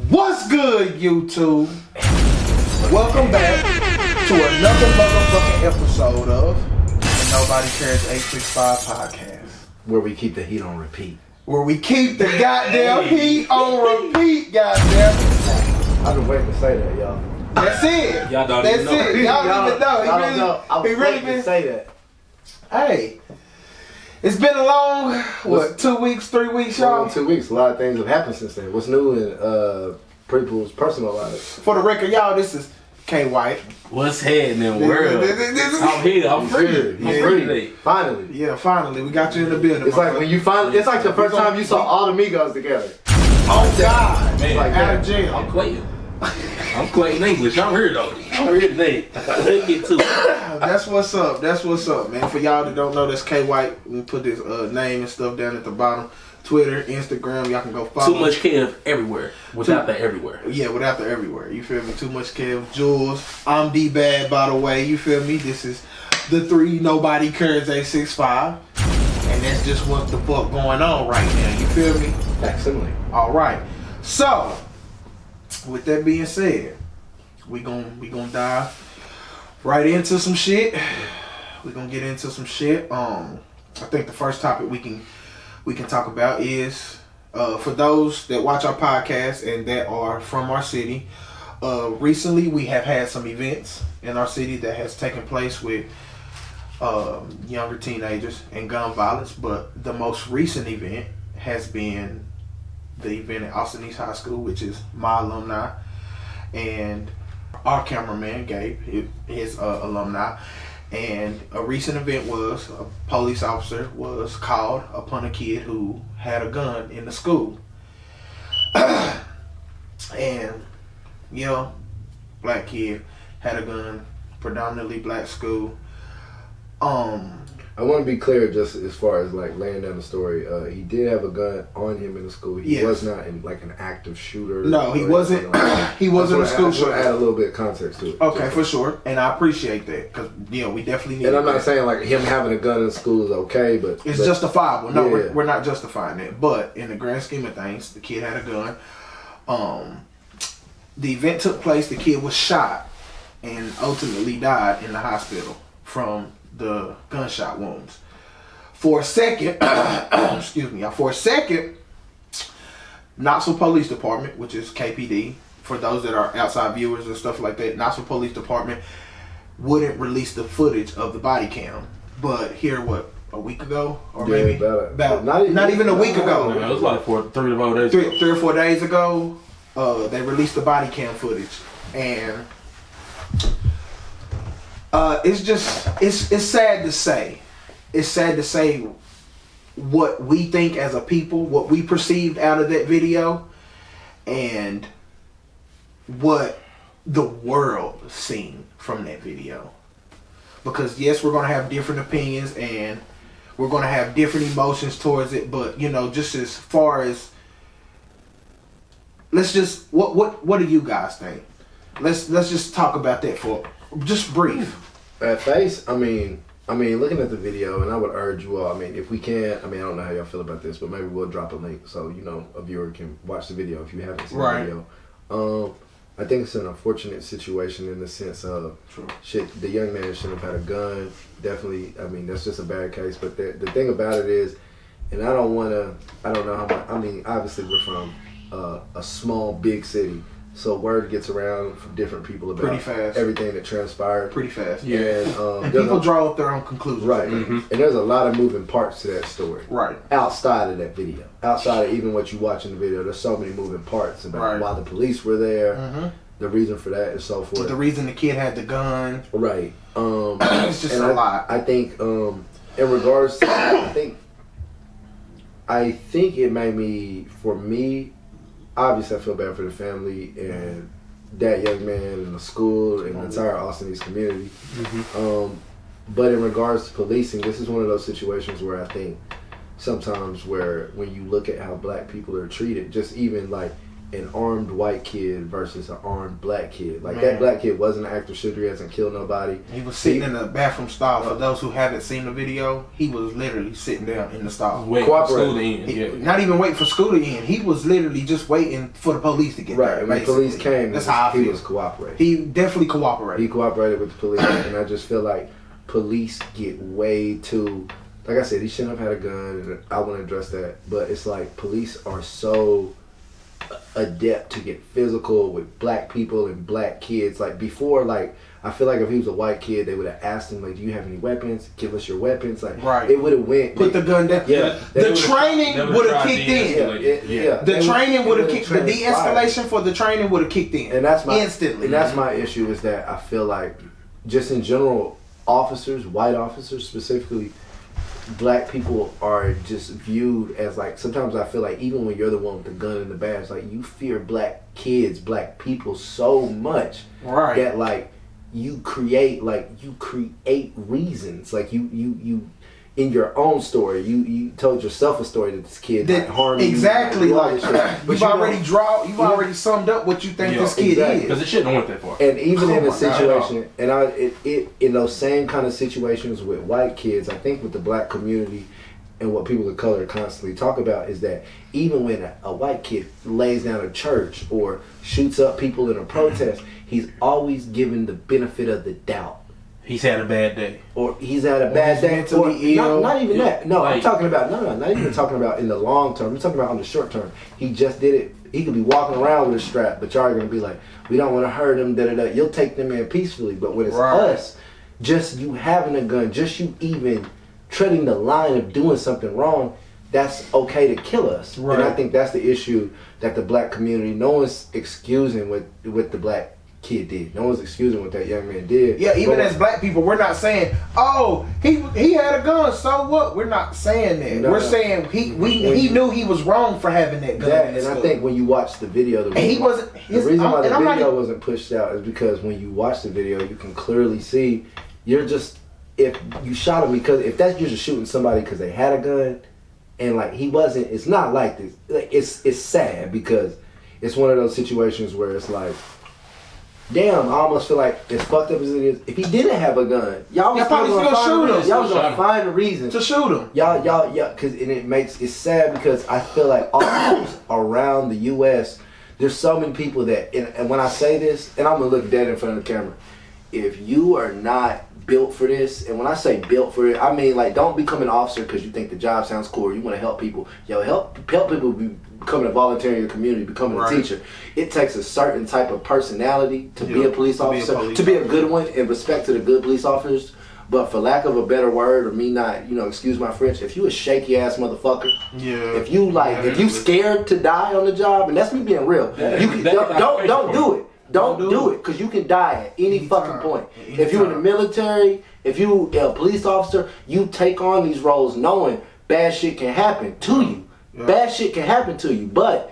What's good, YouTube? Welcome back to another motherfucking episode of the Nobody Cares 865 podcast. Where we keep the heat on repeat. Where we keep the goddamn heat on repeat, goddamn it. I've been waiting to say that, y'all. That's it. Y'all don't That's even know. it. Y'all don't even know. Y'all don't know. I was He really waiting to been. say that. Hey, it's been a long, 2 weeks, 3 weeks, y'all? 2 weeks. A lot of things have happened since then. What's new in people's personal lives? For the record, y'all, this is K White. What's happening in the world? I'm here. I'm free. Good. I'm Yeah. free today. Finally. Yeah, finally, we got you in the building. It's like when you finally. It's like the first time you saw all the Migos together. Oh God, Man, like out that. of jail. I'm Clayton. I'm Clayton English. I'm here though. I'm here today. Let's get to it. That's what's up. That's what's up, man. For y'all that don't know, that's K White. We put his name and stuff down at the bottom. Twitter, Instagram, y'all can go follow. Too much Kev everywhere. Without the everywhere. Yeah, without the everywhere. You feel me? Too much Kev. Jules. I'm D-Bad, by the way. You feel me? This is the 3 Nobody Cares 865. And that's just what the fuck going on right now. You feel me? Facsimile. All right. So, with that being said, we gonna dive right into some shit. We gonna get into some shit. I think the first topic we can talk about is for those that watch our podcast and that are from our city. Recently, we have had some events in our city that has taken place with younger teenagers and gun violence. But the most recent event has been the event at Austin East High School, which is my alumni, and our cameraman Gabe, his alumni. And a recent event was a police officer was called upon a kid who had a gun in the school. And, you know, black kid had a gun, predominantly black school. I want to be clear, just as far as like laying down the story. He did have a gun on him in the school. He Yes. was not in like an active shooter. No, he or wasn't. anything like that. He wasn't a school I just want to shooter. add a little bit of context to it. Okay, for sure, and I appreciate that because we definitely need. And I'm not that. saying like him having a gun in school is okay, but It's justifiable. No, Yeah. we're not justifying it. But in the grand scheme of things, the kid had a gun. The event took place. The kid was shot and ultimately died in the hospital from the gunshot wounds. For a second, excuse me, for a second, Knoxville Police Department, which is KPD, for those that are outside viewers and stuff like that, Knoxville Police Department wouldn't release the footage of the body cam. But here, what, a week ago? Or Yeah, maybe about- not even a week ago. It was like 3 to 4 days. Three or 4 days ago, they released the body cam footage. And it's sad to say. It's sad to say what we think as a people, what we perceived out of that video, and what the world seen from that video. Because yes, we're gonna have different opinions and we're gonna have different emotions towards it, but you know, just as far as let's just what do you guys think? Let's just talk about that for just brief. at face, I mean, looking at the video, and I would urge you all, I mean, if we can, I don't know how y'all feel about this, but maybe we'll drop a link so, you know, a viewer can watch the video if you haven't seen Right. the video. I think it's an unfortunate situation in the sense of, Sure. shit, the young man shouldn't have had a gun. Definitely, I mean, that's just a bad case. But the thing about it is, and I don't know how much, I mean, obviously we're from a small, big city. So word gets around from different people about Pretty fast. everything that transpired. Pretty fast. And, And there's people a- draw up their own conclusions. Right. Mm-hmm. And there's a lot of moving parts to that story. Right. Outside of that video. Outside of even what you watch in the video, there's so many moving parts about Right. why the police were there, Mm-hmm. the reason for that, and so forth. The reason the kid had the gun. Right. It's just and a lot. I think in regards to I think it made me, for me, obviously I feel bad for the family and that young man and the school and the entire Austin East community. Mm-hmm. But in regards to policing, this is one of those situations where I think sometimes where when you look at how black people are treated, just even like an armed white kid versus an armed black kid. Like Man. that black kid wasn't an active shooter. He hasn't killed nobody. He was sitting in the bathroom stall. For those who haven't seen the video, he was literally sitting down in the stall. Wait for Cooperate. school to end. He- Yeah. Not even waiting for school to end. He was literally just waiting for the police to get Right, there. and when the basically. police came, That's how I he feel. was cooperating. He definitely cooperated. He cooperated with the police, and I just feel like police get way too. Like I said, he shouldn't have had a gun, and I want to address that. But it's like police are so adept to get physical with black people and black kids. Like before, like I feel like if he was a white kid, they would have asked him like, "Do you have any weapons? Give us your weapons." Like, Right. it would have went. Put the gun down. Yeah. The training would have kicked in. Yeah. The They training would have would've kicked. The transpired. de-escalation for the training would have kicked in. And that's my instantly. And that's my issue is that I feel like, just in general, officers, white officers specifically, black people are just viewed as like. Sometimes I feel like even when you're the one with the gun and the badge, like you fear black kids, black people so much Right. that like you create reasons like you. In your own story, you told yourself a story that this kid might harm you. Exactly. do all Like this shit. But you've you already don't- you've already summed up what you think this kid exactly. Because is. it shouldn't have went that far. And even Oh in a my God. situation, it in those same kind of situations with white kids, I think with the black community and what people of color constantly talk about is that even when a white kid lays down a church or shoots up people in a protest, he's always given the benefit of the doubt. He's had a bad day. Or he's had a bad he's day. mentally Or ill. not even Yeah. that. No, I'm Like- talking about not even talking about in the long term. I'm talking about on the short term. He just did it. He could be walking around with a strap, but y'all are gonna be like, we don't want to hurt him. Da da da. You'll take them in peacefully, but when it's Right. us, just you having a gun, just you even treading the line of doing something wrong, that's okay to kill us. Right. And I think that's the issue that the black community. No one's excusing what the black kid did. No one's excusing what that young man did. Yeah, even But- as black people, we're not saying, "Oh, he had a gun, so what?" We're not saying that. No, we're no. saying he knew he was wrong for having that gun. That, in and I school. think when you watch the video, And he wasn't. the reason why the I'm not video even- wasn't pushed out is because when you watch the video, you can clearly see you're just if you shot him because if that's you're just shooting somebody because they had a gun, and like he wasn't. It's not like this. Like, it's sad because it's one of those situations where it's like. Damn, I almost feel like as fucked up as it is, if he didn't have a gun, y'all was Y'all probably gonna still find shoot a him. reason. Y'all was Shot gonna him. find a reason to shoot him. Y'all, cause and it's sad because I feel like officers around the U.S. There's so many people that, and when I say this, and I'm gonna look dead in front of the camera, if you are not built for this, and when I say built for it, I mean like don't become an officer because you think the job sounds cool or you want to help people. Yo, help people becoming a volunteer in your community, becoming Right. a teacher. It takes a certain type of personality to be Yeah, a police to be a officer, police to be a officer. good one, in respect to the good police officers. But for lack of a better word, or me not, excuse my French, if you a shaky ass motherfucker, Yeah. if you scared to die on the job, and that's me being real, you can, don't do it. Don't do it, because you can die at any fucking point. If you're in the military, if you a police officer, you take on these roles knowing bad shit can happen to you. Yeah. Bad shit can happen to you, but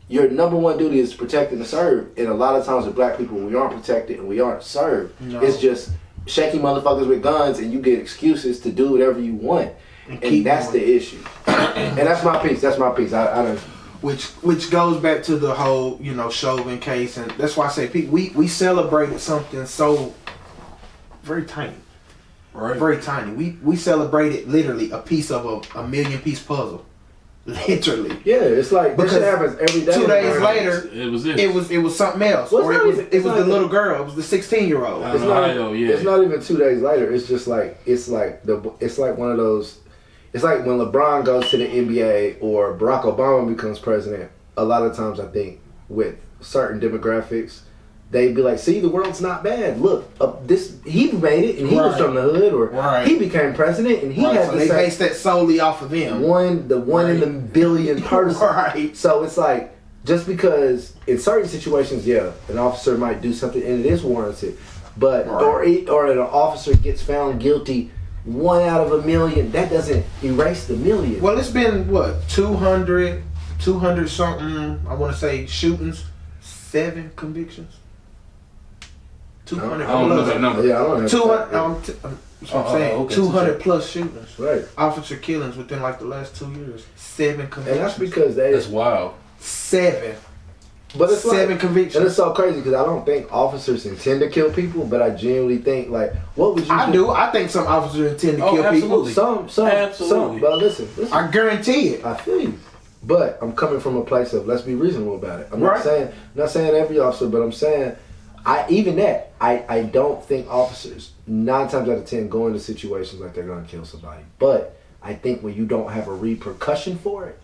your number one duty is to protect and to serve. And a lot of times with black people, we aren't protected and we aren't served. No. It's just shaky motherfuckers with guns and you get excuses to do whatever you want. And keep that's going. the issue. And that's my piece. That's my piece. I don't. Which goes back to the whole Chauvin case, and that's why I say we celebrated something so very tiny, Right. very tiny. We celebrated literally a piece of a million piece puzzle, literally. Yeah, it's like this shit Because happens every day. 2 days later, It was it. it was something else, Well, it's or not it was even- it it's was not the even- little girl. It was the 16-year-old. Uh, It's not, Ohio, yeah. it's not even 2 days later. It's just like it's like one of those. It's like when LeBron goes to the NBA or Barack Obama becomes president. A lot of times, I think with certain demographics, they'd be like, "See, the world's not bad. Look, he made it, and he was Right. from the hood, or Right. he became president, and he Right, had so the they same based that solely off of them. one in a billion person." Right. So it's like just because in certain situations, yeah, an officer might do something and it is warranted, but Right. or an officer gets found guilty 1 out of a million, that doesn't erase the million. Well, it's been what 200 something. I want to say shootings, 7 convictions. 200 I don't know plus. that number. Yeah, I don't know. 200. That's what I'm saying. okay, 200 plus shootings, Right, officer killings within like the last 2 years. 7 and convictions. that's because That's wild. 7. But it's 7 like, convictions. and it's so crazy because I don't think officers intend to kill people, but I genuinely think like, what would you I do. I think some officers intend to Oh, kill absolutely. people. Some. Absolutely. But listen. I guarantee it. I feel you. But I'm coming from a place of let's be reasonable about it. I'm Right. not saying every officer, but I'm saying I don't think officers 9 times out of 10 go into situations like they're gonna kill somebody. But I think when you don't have a repercussion for it,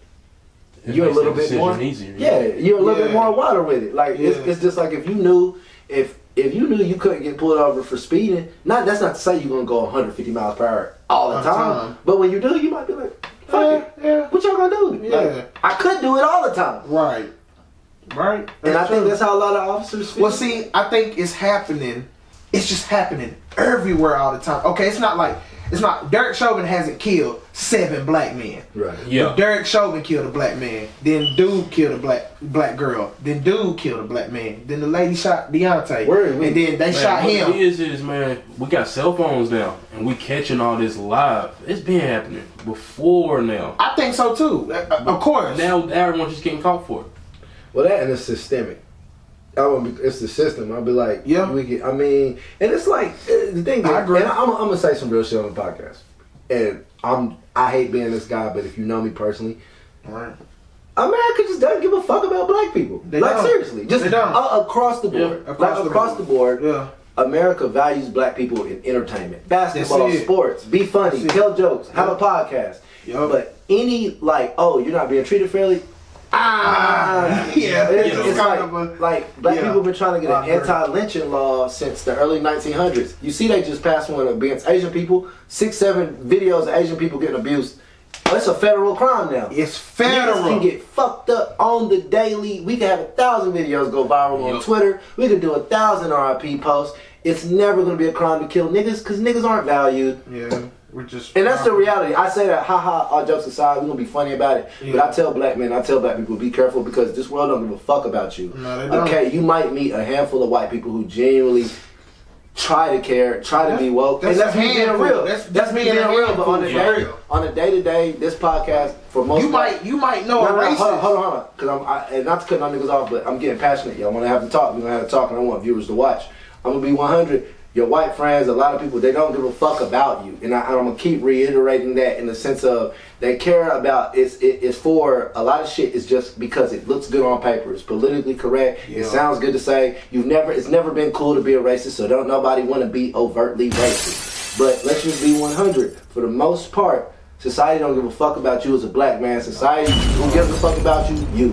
you're a makes little that bit decision more easier. Yeah, you're a little bit Yeah. more wider with it. Like Yeah. it's just like if you knew if you knew you couldn't get pulled over for speeding, that's not to say you're gonna go 150 miles per hour all the time. But when you do, you might be like, fuck it. Yeah. What y'all gonna do? Yeah. Like, I could do it all the time. Right. Right. And I think true. that's how a lot of officers feel. Well, see, I think it's happening. It's just happening everywhere all the time. Okay, it's not Derek Chauvin hasn't killed 7 black men. Right. Yeah. But Derek Chauvin killed a black man. Then dude killed a black girl. Then dude killed a black man. Then the lady shot Deontay. Word, and then they shot what him. it is, man, we got cell phones now, and we catching all this live. It's been happening before now. I think so too. Of course. Now everyone's just getting caught for it. Well, that and it's systemic. It's the system. I'll be like, Yeah. and it's like the thing. I agree. And I'm gonna say some real shit on the podcast. And I hate being this guy, but if you know me personally, Right. America just doesn't give a fuck about black people. They like don't. seriously, just They don't. across the board. Yeah, across the board. Yeah. America values black people in entertainment, basketball, That's it. sports. Be funny, That's it. tell jokes, have a Yep. podcast. Yep. But any you're not being treated fairly. Yeah, It's it's like, kind of a- like black yeah. people have been trying to get I an agree. anti-lynching law since the early 1900s. You see, they just passed one against Asian people. 6-7 videos of Asian people getting abused. That's a federal crime now. It's Niggas federal. can get fucked up on the daily. We can have 1,000 videos go viral on Yup. Twitter. We can do 1,000 RIP posts. It's never gonna be a crime to kill niggas because niggas aren't valued. Yeah, we're just. And that's the reality. I say that, haha, all jokes aside, we're gonna be funny about it. Yeah. But I tell black people, be careful because this world don't give a fuck about you. No, they don't. Okay, you might meet a handful of white people who genuinely try to care, try to be woke. That's And that's a me being handful. real. That's me being being a real. But on the handful, for day, real. on a day-to-day, this podcast, for most You might know a no, racist. hold on. Because and not to cut my niggas off, but I'm getting passionate. Y'all want to have to talk. We're going to have to talk, and I want viewers to watch. I'm going to be 100. Your white friends, a lot of people, they don't give a fuck about you. And I'm going to keep reiterating that in the sense of they care about, it's for, a lot of shit is just because it looks good on paper. It's politically correct. Yeah. It sounds good to say. It's never been cool to be a racist, so don't nobody want to be overtly racist. But let's just be 100. For the most part, society don't give a fuck about you as a black man. Society who gives a fuck about you, you're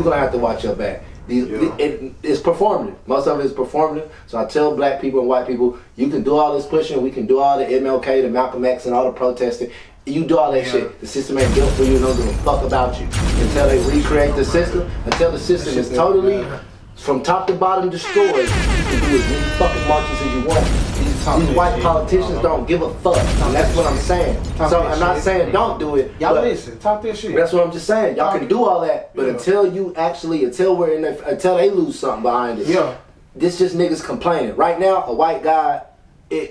going to have to watch your back. It's performative. Most of it is performative. So I tell black people and white people, you can do all this pushing. We can do all the MLK, the Malcolm X, and all the protesting. You do all that shit. The system ain't built for you. Don't give a fuck about you until they recreate the system. Until the system is totally, from top to bottom, destroyed. You can do as many fucking marches as you want. These white politicians don't give a fuck. And that's what I'm saying. So I'm not saying don't do it. Y'all but listen. Talk this shit. that's what I'm just saying. Y'all can do all that, but Yeah. until they lose something behind it, Yeah. this just niggas complaining. Right now, a white guy,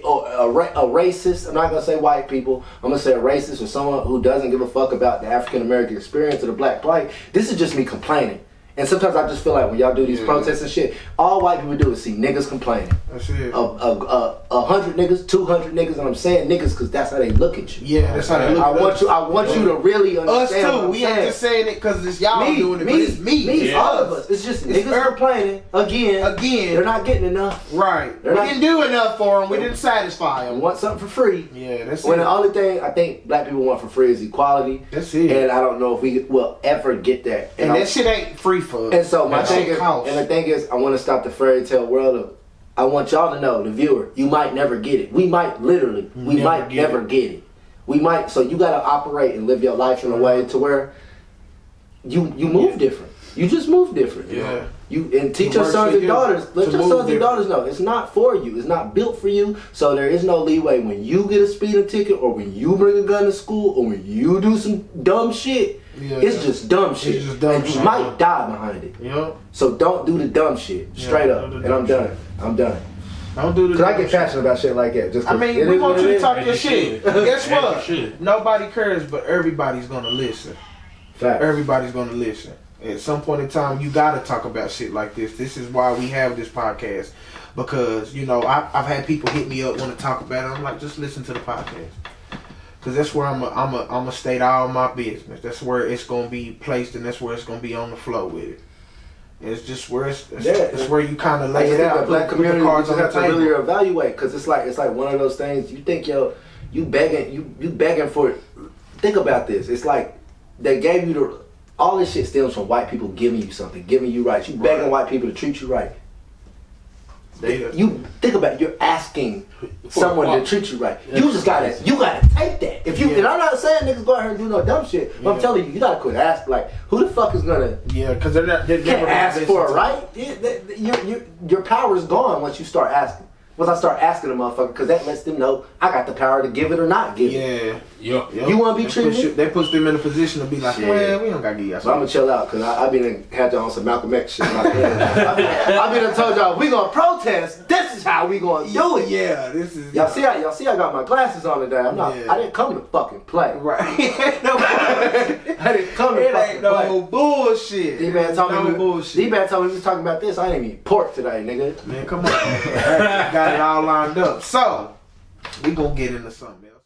or a racist, I'm not gonna say white people, I'm gonna say a racist or someone who doesn't give a fuck about the African American experience or the black plight, this is just me complaining. And sometimes I just feel like when y'all do these protests and shit, all white people do is see niggas complaining. That's it. 100 niggas, 200 niggas, and I'm saying niggas because that's how they look at you. Yeah, that's how they look. I want you to really Us understand. what too. I'm We ain't saying. just saying it because it's y'all doing it, but it's me. Yeah. all of us. It's just It's niggas complaining again. They're not getting enough. Right. They're We not- didn't do enough for them. We didn't satisfy I them. want something for free. Yeah, that's When it. the only thing I think black people want for free is equality. That's it. And I don't know if we will ever get that. And that shit ain't free for us. And so my That thing shit is, costs. and the thing is, I want to stop the fairy tale world of. I want y'all to know, the viewer, you might never get it. We might literally, we Never might get never it. get it. We might. So you gotta operate and live your life in a way to where you move different. You just move different. Yeah. You and teach It your works sons for and you daughters. Let to your move sons and different. daughters know it's not for you. It's not built for you. So there is no leeway when you get a speeding ticket, or when you bring a gun to school, or when you do some dumb shit. Yeah. It's just dumb shit. It's just dumb and you shit. might die behind it. Yep. So don't do the dumb shit. Straight Yeah, up. don't do And dumb I'm done. I'm done. Don't do the. Cause I dumb get shit. passionate about shit like that. Just I 'cause mean, it we is want what you it to is. talk As your you shit. should. Guess As what? you should. Nobody cares, but everybody's gonna listen. Facts. Everybody's gonna listen. At some point in time, you gotta talk about shit like this. This is why we have this podcast, because you know I've had people hit me up want to talk about it. I'm like, just listen to the podcast, because that's where I'm a state all my business. That's where it's gonna be placed, and that's where it's gonna be on the flow with it. It's just where it's where you kind of lay it out. The black put community the cards just on have the to table. really evaluate, because it's like one of those things. You think you begging for. Think about this. It's like they gave you all this shit stems from white people giving you something, giving you rights. You begging white people to treat you right. You think about it, you're asking someone to treat you right. You gotta take that. If you and I'm not saying niggas go out here and do no dumb shit, but I'm telling you, you gotta quit asking. Like, who the fuck is gonna because they're can't never ask for a right? Your power is gone once you start asking. Once I start asking a motherfucker, because that lets them know I got the power to give it or not give it. Yeah. You want to be treated? They push them in a position to be like, Shit. well, we don't got to give y'all So I'm gonna chill out, because I been had y'all on some Malcolm X shit. I been told y'all we gonna protest. This is how we gonna do it. Yeah, this is Y'all see I got my glasses on today. I'm not. Yeah. I didn't come to fucking play. right. I didn't come to It fucking ain't no play. bullshit. D-Man told me bullshit. D-Man told me we was talking about this. I ain't eat pork today, nigga. Man, come on. Got it all lined up. So, we gonna get into something else.